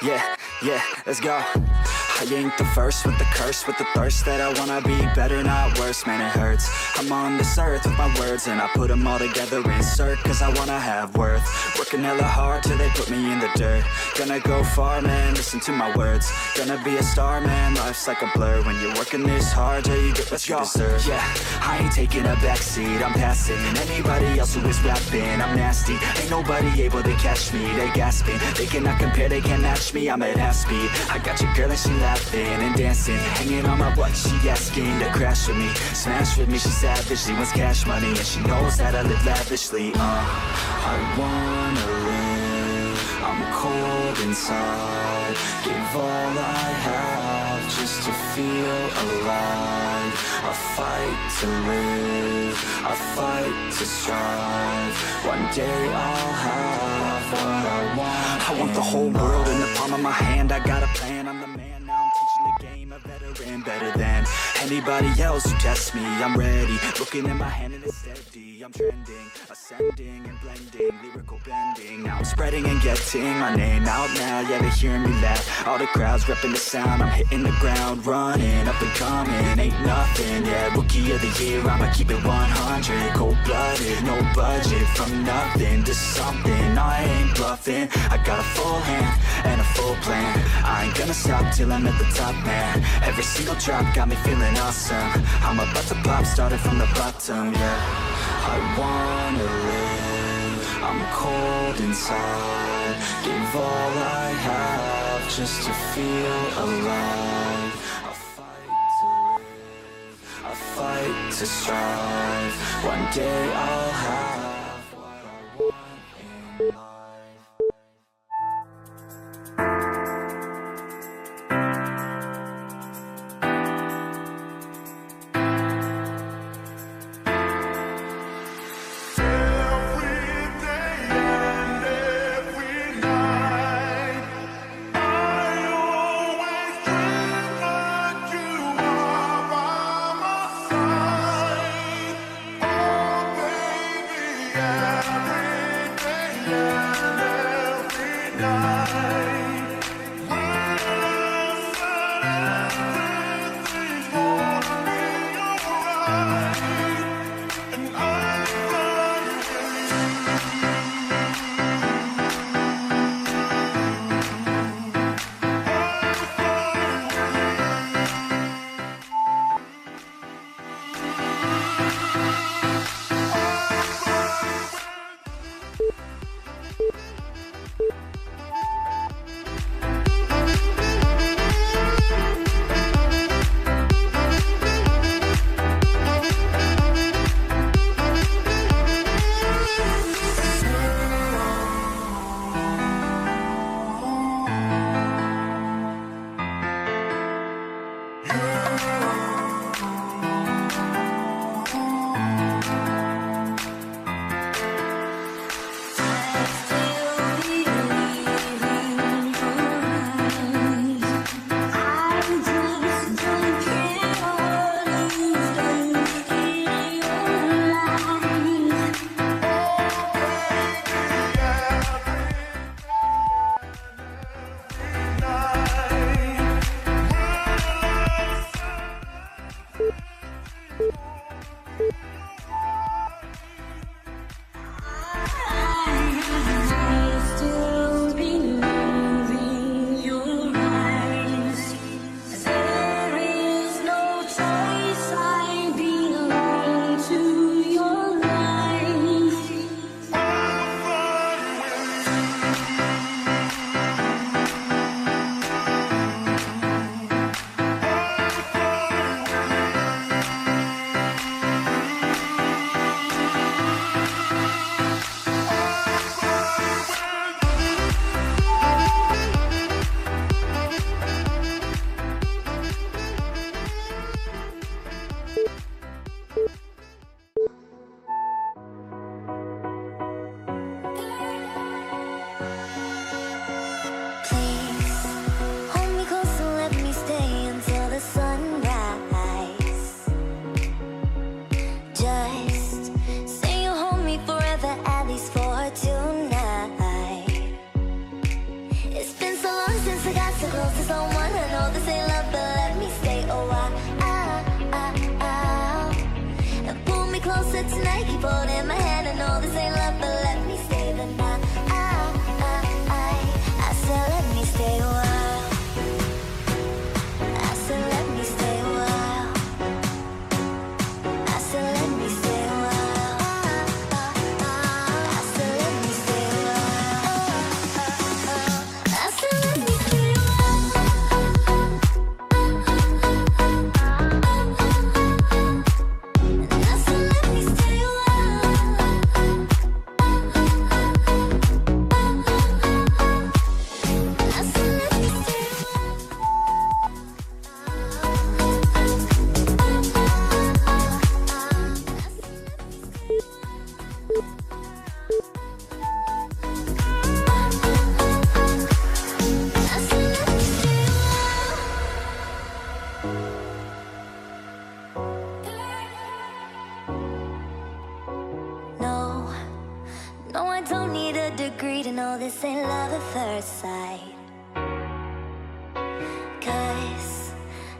Yeah, let's go. I ain't the first with the curse, with the thirst that I wanna be better, not worse, man it hurts. I'm on this earth with my words and I put them all together, insert, cause I wanna have worth. Working hella hard till they put me in the dirt. Gonna go far, man, listen to my words. Gonna be a star, man, life's like a blur. When you're working this hard till you get what you deserve. Yeah, I ain't taking a backseat, I'm passing anybody else who is rapping. I'm nasty, ain't nobody able to catch me. They gasping, they cannot compare, they can't match me. I'm at half speed, I got your girl and she laughing and dancing, hanging on my butt, she asking to crash with me, smash with me. She savage, she wants cash money and she knows that I live lavishly. I wanna live, I'm cold inside. Give all I have just to feel alive. I fight to live, I fight to strive. One day I'll have what I want. I want the whole world in the palm of my hand. I got a plan, I'm the man, now I'm teaching the game. A veteran, better than anybody else who tests me. I'm ready, looking at my hand and it's steady. I'm trending, ascending and blending, lyrical bending. Now I'm spreading and getting my name out now. Yeah, they hearing me laugh, all the crowds repping the sound. I'm hitting the ground, running, up and coming, ain't nothing. Yeah, rookie of the year, I'ma keep it 100. Cold-blooded, no budget, from nothing to something. I ain't bluffing, I got a full hand and a full plan. I ain't gonna stop till I'm at the top, man. Every single drop got me feeling awesome. I'm about to pop, started from the bottom, yeah. I wanna live, I'm cold inside. Give all I have just to feel alive. I fight to live, I fight to strive. One day I'll have what I want in life. Baby a degree to know this ain't love at first sight. 'Cause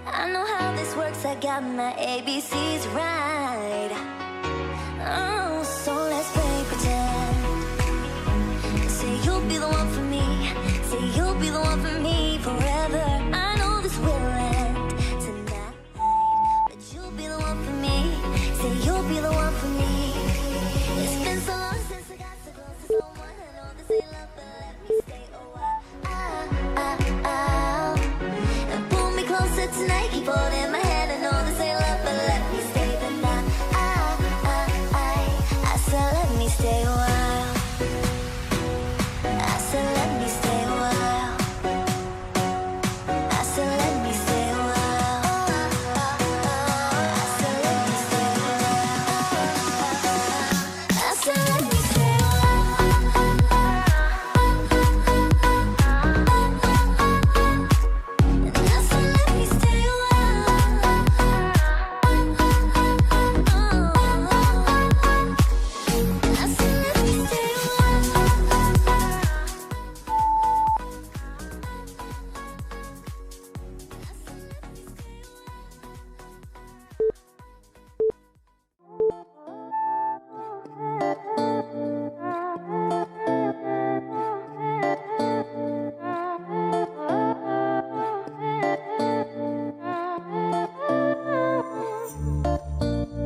I know how this works, I got my ABCs right. Oh, so let's play pretend. Say you'll be the one for me, say you'll be the one for me forever. I know this will end tonight, but you'll be the one for me, say you'll be the one for me. It's been so long since I got so close to someone. I know this ain't love, but let me stay a while. And pull me closer tonight, keep holding my hand. I know this ain't love, but let me stay the night. I said let me stay a while. I said let me stay a while. I said let me stay a while. I said let me stay a while. I said let me stay a while. And I said let me stay a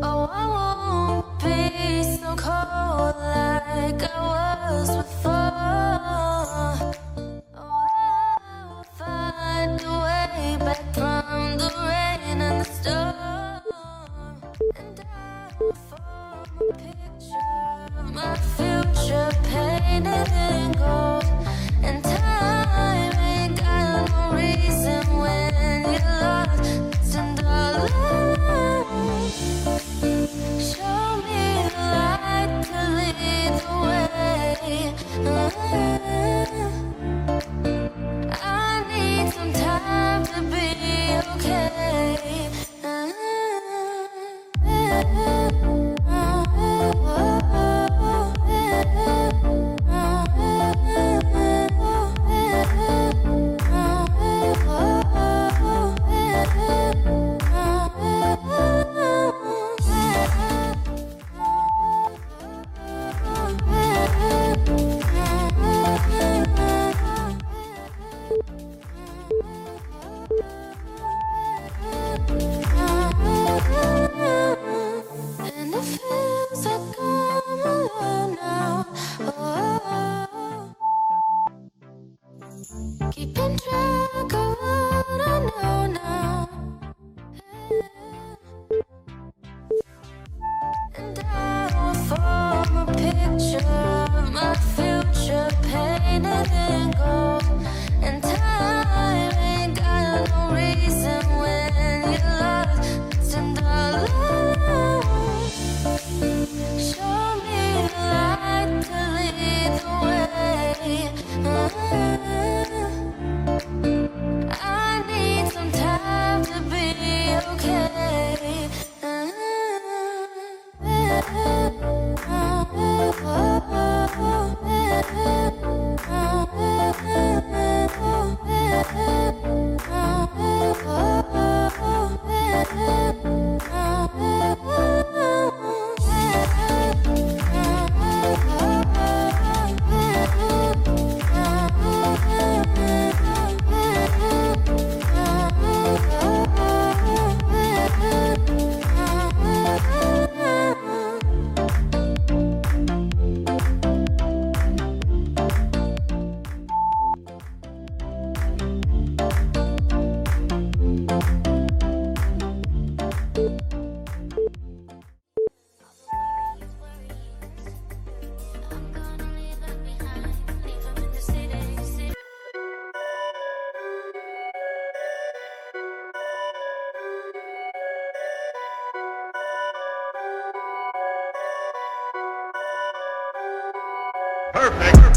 Oh, I won't be so cold like I was before. Oh, I'll find a way back from the rain and the storm. And I'll form a picture of my future painted in gold. And time ain't got no reason when you're lost and alone. Show me the light to lead the way. I need some time to be okay. And it feels like I'm alone now. Oh, keeping track of what I know now. And I will form a picture of my future painted in gold. And time ain't got no reason when you're lost and alone. Show me the light to lead the way. I need some time to be okay. Perfect.